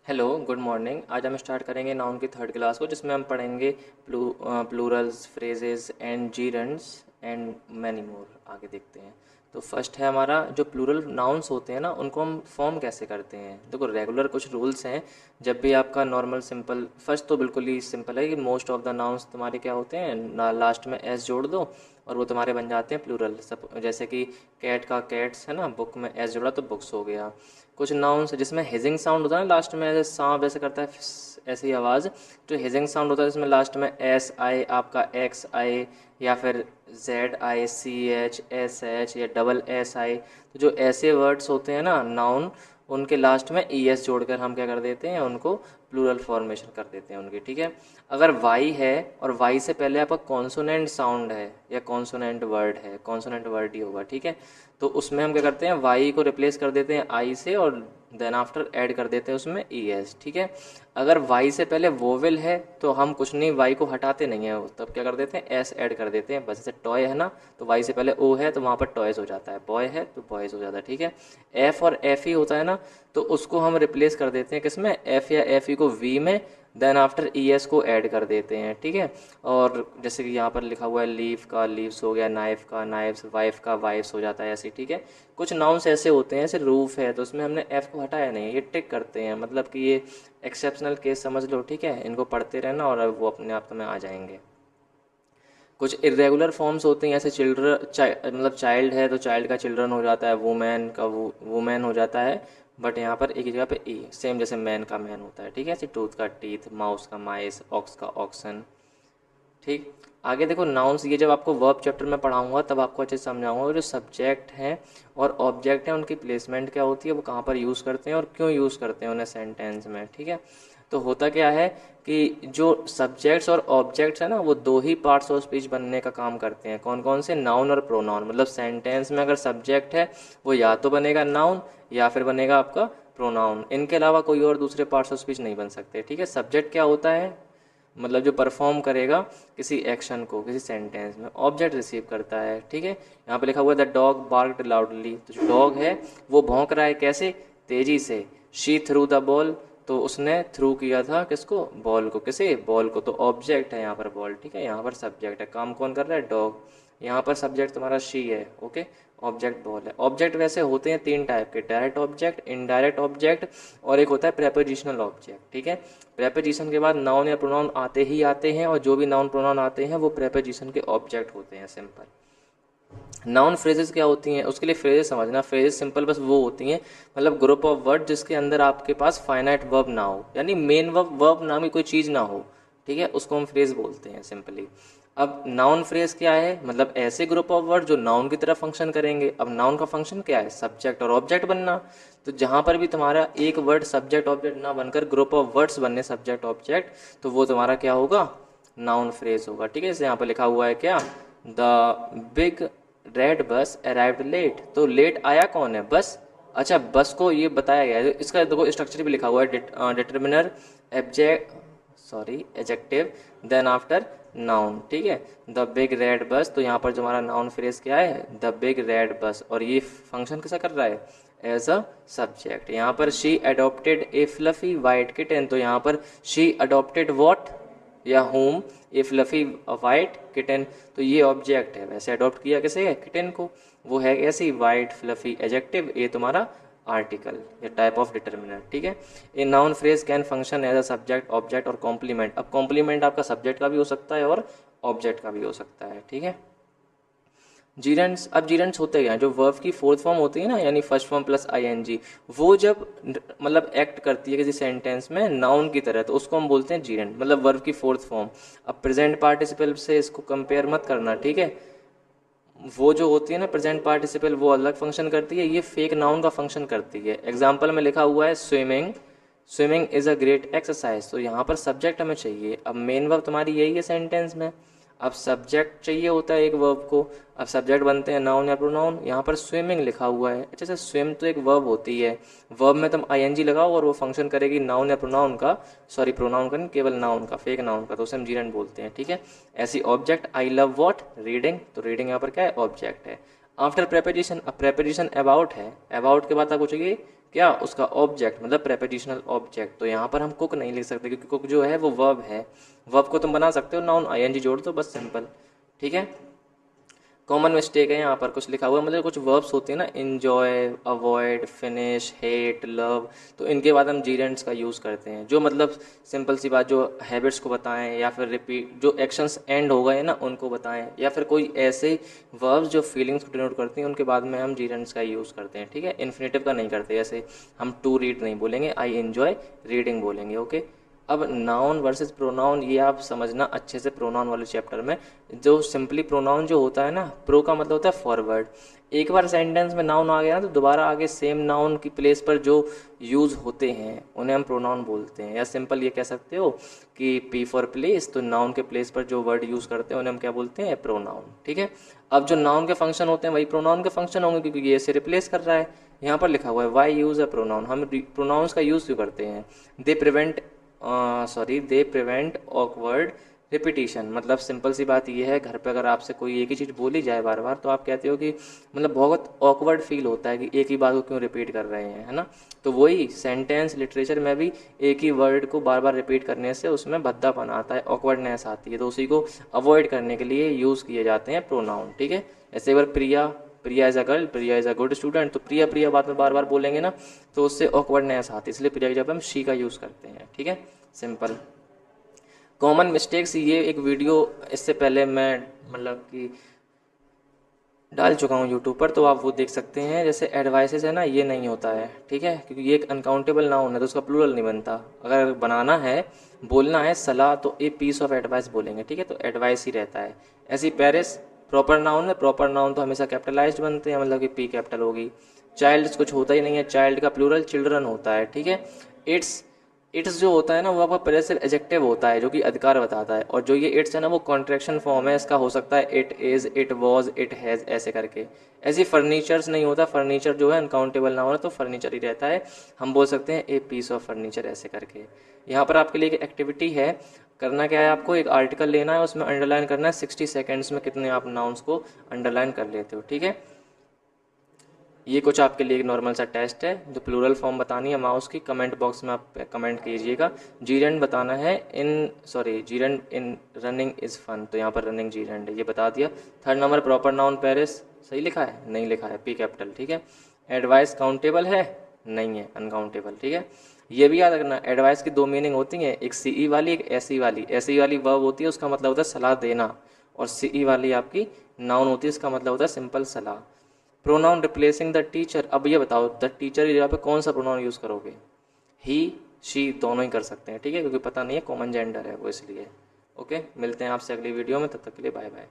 Hello, good morning. आज हम start करेंगे नाउन की थर्ड क्लास को, जिसमें हम पढ़ेंगे plurals, phrases and gerunds and many more. आगे देखते हैं। तो फर्स्ट है हमारा, जो प्लूरल नाउन्स होते हैं ना, उनको हम फॉर्म कैसे करते हैं। देखो, रेगुलर कुछ रूल्स हैं। जब भी आपका नॉर्मल सिंपल, फर्स्ट तो बिल्कुल ही सिंपल है कि मोस्ट ऑफ द नाउन्स तुम्हारे क्या होते हैं ना, लास्ट में एस जोड़ दो और वो तुम्हारे बन जाते हैं प्लूरल। सब जैसे कि कैट का कैट्स है ना, बुक में एस जोड़ा तो बुक्स हो गया। कुछ नाउन्स जिसमें हिजिंग साउंड होता है ना लास्ट में, ऐसे सांप जैसे करता है ऐसी आवाज़, जो हिजिंग साउंड होता है जिसमें लास्ट में एस आई, आपका एक्स आई, या फिर Z I C H S H या डबल एस आई। तो जो ऐसे वर्ड्स होते हैं ना नाउन, उनके लास्ट में ई एस जोड़कर हम क्या कर देते हैं, उनको प्लूरल फॉर्मेशन कर देते हैं उनकी। ठीक है। अगर वाई है और वाई से पहले आपका कॉन्सोनेंट साउंड है या कॉन्सोनेंट वर्ड है, कॉन्सोनेंट वर्ड ही होगा। ठीक है। तो उसमें हम क्या करते हैं, वाई को रिप्लेस कर देते हैं आई से और देन आफ्टर ऐड कर देते हैं उसमें ई एस। ठीक है। अगर वाई से पहले वोवेल है तो हम कुछ नहीं, वाई को हटाते नहीं है, तब क्या कर देते हैं, एस ऐड कर देते हैं बस। जैसे टॉय है ना, तो वाई से पहले ओ है तो वहाँ पर टॉयज हो जाता है, बॉय है तो बॉयज हो जाता है। ठीक है। एफ और एफ ई होता है ना, तो उसको हम रिप्लेस कर देते हैं किसमें, एफ या एफ ई को वी में, देन आफ्टर ई एस को ऐड कर देते हैं। ठीक है। और जैसे कि यहाँ पर लिखा हुआ है लीफ का लीव्स हो गया, नाइफ का नाइफ्स, वाइफ का वाइफ्स हो जाता है ऐसे। ठीक है। कुछ नाउन्स ऐसे होते हैं, जैसे रूफ है तो उसमें हमने एफ को हटाया नहीं, ये टिक करते हैं, मतलब कि ये एक्सेप्शनल केस समझ लो। ठीक है। इनको पढ़ते रहना और वो अपने आप में आ जाएंगे। कुछ इरेगुलर फॉर्म्स होते हैं, जैसे मतलब चाइल्ड है तो चाइल्ड का चिल्ड्रन हो जाता है, वुमेन का वुमेन हो जाता है, बट यहाँ पर एक ही जगह पे ई, सेम जैसे मैन का मैन होता है। ठीक है। जैसे टूथ का टीथ, माउस का माइस, ऑक्स का ऑक्सन। ठीक। आगे देखो नाउन्स, ये जब आपको वर्ब चैप्टर में पढ़ाऊंगा तब आपको अच्छे से समझाऊंगा। जो सब्जेक्ट हैं और ऑब्जेक्ट हैं, उनकी प्लेसमेंट क्या होती है, वो कहाँ पर यूज़ करते हैं और क्यों यूज़ करते हैं उन्हें सेंटेंस में। ठीक है। तो होता क्या है कि जो सब्जेक्ट्स और ऑब्जेक्ट्स है ना, वो दो ही पार्ट्स ऑफ स्पीच बनने का काम करते हैं। कौन कौन से, नाउन और प्रोनाउन। मतलब सेंटेंस में अगर सब्जेक्ट है, वो या तो बनेगा नाउन या फिर बनेगा आपका प्रोनाउन। इनके अलावा कोई और दूसरे पार्ट्स ऑफ स्पीच नहीं बन सकते। ठीक है। सब्जेक्ट क्या होता है, मतलब जो परफॉर्म करेगा किसी एक्शन को किसी सेंटेंस में। ऑब्जेक्ट रिसीव करता है। ठीक है। यहाँ पे लिखा हुआ है द डॉग बार्क्ड लाउडली, तो जो डॉग है वो भौंक रहा है, कैसे, तेजी से। शी थ्रू द बॉल, तो उसने थ्रू किया था किसको, बॉल को, किसे, बॉल को। तो ऑब्जेक्ट है यहाँ पर बॉल। ठीक है। यहाँ पर सब्जेक्ट है, काम कौन कर रहा है, डॉग। यहाँ पर सब्जेक्ट तुम्हारा शी है। ओके। ऑब्जेक्ट बॉल है। ऑब्जेक्ट वैसे होते हैं तीन टाइप के, डायरेक्ट ऑब्जेक्ट, इनडायरेक्ट ऑब्जेक्ट, और एक होता है प्रेपोजिशनल ऑब्जेक्ट। ठीक है। प्रेपोजिशन के बाद नाउन या प्रोनाउन आते ही आते हैं, और जो भी नाउन प्रोनाउन आते हैं वो प्रेपोजिशन के ऑब्जेक्ट होते हैं। सिंपल। नाउन फ्रेजेस क्या होती हैं, उसके लिए फ्रेजेस समझना। फ्रेजेस सिंपल बस वो होती हैं, मतलब ग्रुप ऑफ वर्ड जिसके अंदर आपके पास फाइनाइट वर्ब ना हो, यानी मेन वर्ब वर्ब नाम की कोई चीज़ ना हो। ठीक है। उसको हम फ्रेज बोलते हैं सिंपली। अब नाउन फ्रेज क्या है, मतलब ऐसे ग्रुप ऑफ वर्ड जो नाउन की तरह फंक्शन करेंगे। अब नाउन का फंक्शन क्या है, सब्जेक्ट और ऑब्जेक्ट बनना। तो जहाँ पर भी तुम्हारा एक वर्ड सब्जेक्ट ऑब्जेक्ट ना बनकर ग्रुप ऑफ वर्ड्स बनने सब्जेक्ट ऑब्जेक्ट, तो वो तुम्हारा क्या होगा, नाउन फ्रेज होगा। ठीक है। जैसे यहाँ पर लिखा हुआ है क्या, the big red bus arrived late, तो लेट आया कौन है, बस। अच्छा, बस को ये बताया गया है, इसका देखो स्ट्रक्चर भी लिखा हुआ है, determiner, abject, sorry adjective, then after noun. ठीक है। द बिग रेड बस, तो यहाँ पर जो हमारा नाउन फ्रेज क्या है, द बिग रेड बस, और ये फंक्शन कैसा कर रहा है, एज अ सब्जेक्ट। यहाँ पर she adopted A fluffy white kitten, तो यहाँ पर शी अडोप्टेड वॉट या होम, ए फ्लफी वाइट किटन, तो ये ऑब्जेक्ट है। वैसे अडॉप्ट किया कैसे है, किटन को, वो है ऐसी वाइट फ्लफी, एजेक्टिव, ये तुम्हारा आर्टिकल या टाइप ऑफ डिटर्मिनर। ठीक है। A noun phrase can function as a subject object और कॉम्प्लीमेंट। अब कॉम्प्लीमेंट आपका सब्जेक्ट का भी हो सकता है और ऑब्जेक्ट का भी हो सकता है। ठीक है। जीरेंट्स, अब जीरेंट्स होते क्या हैं, जो वर्ब की फोर्थ फॉर्म होती है ना, यानी फर्स्ट फॉर्म प्लस आईएनजी, वो जब मतलब एक्ट करती है किसी सेंटेंस में नाउन की तरह, तो उसको हम बोलते हैं जीरेंट, मतलब वर्ब की फोर्थ फॉर्म। अब प्रेजेंट पार्टिसिपल से इसको कंपेयर मत करना। ठीक है। वो जो होती है ना प्रेजेंट पार्टिसिपल, वो अलग फंक्शन करती है, ये फेक नाउन का फंक्शन करती है। एग्जाम्पल में लिखा हुआ है swimming, swimming is a great exercise, तो यहाँ पर सब्जेक्ट हमें चाहिए। अब मेन वर्ब तुम्हारी यही है सेंटेंस में, अब सब्जेक्ट चाहिए होता है एक वर्ब को। अब सब्जेक्ट बनते हैं नाउन या प्रोनाउन। यहाँ पर स्विमिंग लिखा हुआ है, अच्छा, स्विम तो एक वर्ब होती है, वर्ब में तुम आईएनजी लगाओ और वो फंक्शन करेगी नाउन या प्रोनाउन का, सॉरी प्रोनाउन का नहीं, केवल नाउन का, फेक नाउन का, तो उसे हम जीरेंट बोलते हैं। ठीक है। ऐसी object, I love what, reading, तो रीडिंग यहाँ पर क्या है, ऑब्जेक्ट है। आफ्टर प्रेपोजिशन, अब प्रेपोजिशन अबाउट है, अबाउट के बाद आपको चाहिए क्या उसका ऑब्जेक्ट मतलब प्रेपोजिशनल ऑब्जेक्ट। तो यहाँ पर हम कुक नहीं लिख सकते क्योंकि कुक जो है वो वर्ब है। वर्ब को तुम बना सकते हो नाउन आईएनजी जोड़ दो बस, सिंपल। ठीक है। कॉमन मिस्टेक है यहाँ पर कुछ लिखा हुआ है, मतलब कुछ वर्ब्स होते हैं ना, enjoy, avoid, finish, hate, love, तो इनके बाद हम जीरेंड्स का यूज़ करते हैं, जो मतलब सिंपल सी बात जो हैबिट्स को बताएं या फिर रिपीट जो एक्शंस एंड हो गए ना उनको बताएं, या फिर कोई ऐसे वर्ब्स जो फीलिंग्स को डिनोट करती हैं उनके बाद में हम जीरेंड्स का यूज़ करते हैं। ठीक है। इन्फिनेटिव का नहीं करते, जैसे हम टू रीड नहीं बोलेंगे, आई एन्जॉय रीडिंग बोलेंगे। ओके। अब नाउन वर्सेस प्रोनाउन ये आप समझना अच्छे से प्रोनाउन वाले चैप्टर में। जो सिंपली प्रोनाउन जो होता है ना, प्रो का मतलब होता है फॉरवर्ड। एक बार सेंटेंस में नाउन आ गया ना तो दोबारा आगे सेम नाउन की प्लेस पर जो यूज़ होते हैं उन्हें हम प्रोनाउन बोलते हैं। या सिंपल ये कह सकते हो कि पी फॉर प्लेस, तो नाउन के प्लेस पर जो वर्ड यूज़ करते हैं उन्हें हम क्या बोलते हैं, प्रोनाउन। ठीक है। अब जो नाउन के फंक्शन होते हैं वही प्रोनाउन के फंक्शन होंगे क्योंकि ये इसे रिप्लेस कर रहा है। यहाँ पर लिखा हुआ है वाई यूज़ अ प्रोनाउन, हम प्रोनाउंस का यूज़ क्यों करते हैं। दे प्रिवेंट ऑकवर्ड रिपीटिशन, मतलब सिंपल सी बात ये है, घर पे अगर आपसे कोई एक ही चीज़ बोली जाए बार बार तो आप कहते हो कि मतलब बहुत ऑकवर्ड फील होता है कि एक ही बात को क्यों रिपीट कर रहे हैं, है ना। तो वही सेंटेंस लिटरेचर में भी एक ही वर्ड को बार बार रिपीट करने से उसमें भद्दापन आता है, ऑकवर्डनेस आती है, तो उसी को अवॉइड करने के लिए यूज़ किए जाते हैं प्रोनाउन। ठीक है। जैसे एक बार Priya, Priya is a girl, Priya is a good student, तो प्रिया प्रिया बात में बार बार बोलेंगे ना तो उससे ऑकवर्डनेस आती है, इसलिए प्रिया की जगह हम शी का यूज़ करते हैं। ठीक है। सिंपल। कॉमन मिस्टेक्स, ये एक वीडियो इससे पहले मैं मतलब कि डाल चुका हूँ यूट्यूब पर, तो आप वो देख सकते हैं। जैसे एडवाइसेस है ना, ये नहीं होता है। ठीक है। क्योंकि ये एक अनकाउंटेबल नाउन है तो उसका प्लूरल नहीं बनता। अगर बनाना है, बोलना है सलाह, तो ए पीस ऑफ एडवाइस बोलेंगे। ठीक है। तो एडवाइस ही रहता है। ऐसी पेरिस प्रॉपर नाउन है, प्रॉपर नाउन तो हमेशा कैपिटलाइज्ड बनते हैं, मतलब कि पी कैपिटल होगी। चाइल्ड कुछ होता ही नहीं है, चाइल्ड का प्लूरल चिल्ड्रन होता है। ठीक है। इट्स, इट्स जो होता है ना वो आपका पॉसेसिव एडजेक्टिव होता है जो कि अधिकार बताता है, और जो ये इट्स है ना वो कॉन्ट्रैक्शन फॉर्म है, इसका हो सकता है it is, it was, it has, ऐसे करके। ऐसी फर्नीचर्स नहीं होता, फर्नीचर जो है अनकाउंटेबल ना हो तो फर्नीचर ही रहता है, हम बोल सकते हैं ए पीस ऑफ फर्नीचर, ऐसे करके। यहाँ पर आपके लिए एक एक्टिविटी है, करना क्या है, आपको एक आर्टिकल लेना है, उसमें अंडरलाइन करना है 60 सेकेंड्स में कितने आप नाउन्स को अंडरलाइन कर लेते हो। ठीक है। ये कुछ आपके लिए एक नॉर्मल सा टेस्ट है। जो प्लूरल फॉर्म बतानी है माउस की, कमेंट बॉक्स में आप कमेंट कीजिएगा। जीरेंड बताना है gerund in running is fun, तो यहाँ पर रनिंग जीरेंड है, ये बता दिया। Third number proper noun Paris, सही लिखा है, नहीं लिखा है, पी कैपिटल। ठीक है। एडवाइस काउंटेबल है, नहीं है, अनकाउंटेबल। ठीक है। ये भी याद रखना, एडवाइस की दो मीनिंग होती हैं, एक सीई वाली, एक एसई वाली। एसई वाली वर्ब होती है, उसका मतलब होता है सलाह देना, और सीई वाली आपकी नाउन होती है, इसका मतलब होता है सिंपल सलाह। प्रोनाउन रिप्लेसिंग द टीचर, अब ये बताओ द टीचर की जगह पे कौन सा प्रोनाउन यूज़ करोगे। ही, शी दोनों ही कर सकते हैं। ठीक है। क्योंकि पता नहीं है, कॉमन जेंडर है वो, इसलिए। ओके। मिलते हैं आपसे अगली वीडियो में, तब तक के लिए बाय बाय।